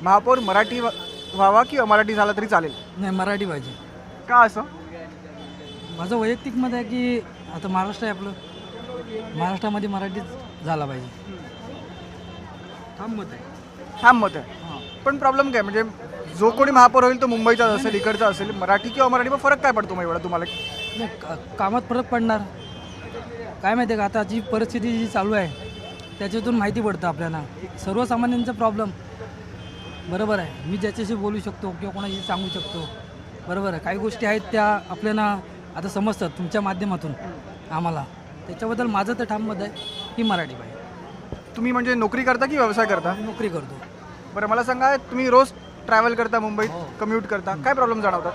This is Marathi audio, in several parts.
महापौर मराठी व्हावा की अमराठी झाला तरी चालेल? नाही, मराठी पाहिजे. का असं? माझं वैयक्तिक मत आहे की आता महाराष्ट्र आहे आपलं, महाराष्ट्रामध्ये मराठीच झाला पाहिजे. ठाम मत आहे. ठाम मत आहे. पण प्रॉब्लेम काय, म्हणजे जो कोणी महापौर होईल तो मुंबईचा असेल, इकडचा असेल, मराठी किंवा मराठी मग फरक काय पडतो मग एवढा तुम्हाला? नाही, कामात फरक पडणार. काय माहिती आहे का, आता जी परिस्थिती जी चालू आहे त्याच्यातून माहिती पडतं आपल्याला सर्वसामान्यांचा प्रॉब्लेम. बरोबर आहे, मी ज्याच्याशी बोलू शकतो किंवा कोणाशी सांगू शकतो. बरोबर आहे, काही गोष्टी आहेत त्या आपल्याला आता समजतात तुमच्या माध्यमातून आम्हाला. त्याच्याबद्दल माझं तर ठाम मत आहे की मराठी पाहिजे. तुम्ही म्हणजे नोकरी करता की व्यवसाय करता? नोकरी करतो. बरं मला सांगा, तुम्ही रोज ट्रॅव्हल करता मुंबईत, हो. कम्यूट करता, काय प्रॉब्लेम जाणवतात?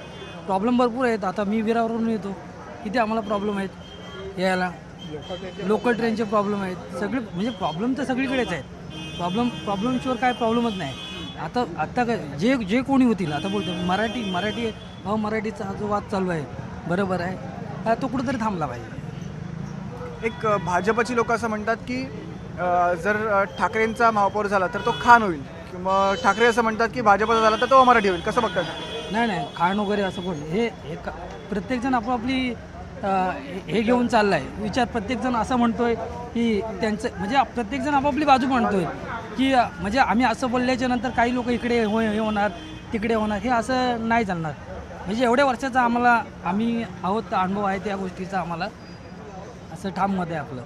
प्रॉब्लेम भरपूर आहेत. आता मी विरावरून येतो, किती आम्हाला प्रॉब्लेम आहेत यायला. लोकल ट्रेनचे प्रॉब्लेम आहेत सगळे, म्हणजे प्रॉब्लेम तर सगळीकडेच आहेत. प्रॉब्लेमशिवाय काय प्रॉब्लेमच नाही. आता काय जे कोणी होतील, आता बोलतो मराठी मराठीचा हा जो वाद चालू आहे, बरोबर आहे, हा तो कुठंतरी थांबला पाहिजे. एक भाजपची लोक असं म्हणतात की जर ठाकरेंचा महापौर झाला तर तो खान होईल, किंवा ठाकरे असं म्हणतात की भाजपचा झाला तर तो अमराठी होईल. कसं बघतात? नाही, खाण वगैरे असं कोण हे प्रत्येकजण आपापली हे घेऊन चालला आहे विचार. प्रत्येकजण असं म्हणतोय की त्यांचं म्हणजे प्रत्येकजण आपापली बाजू म्हणतोय की म्हणजे आम्ही असं बोलल्याच्या नंतर काही लोक इकडे हे होणार तिकडे होणार, हे असं नाही चालणार. म्हणजे एवढ्या वर्षाचा आम्ही आहोत, अनुभव आहे त्या गोष्टीचा, आम्हाला असं ठाम मत आहे आपलं.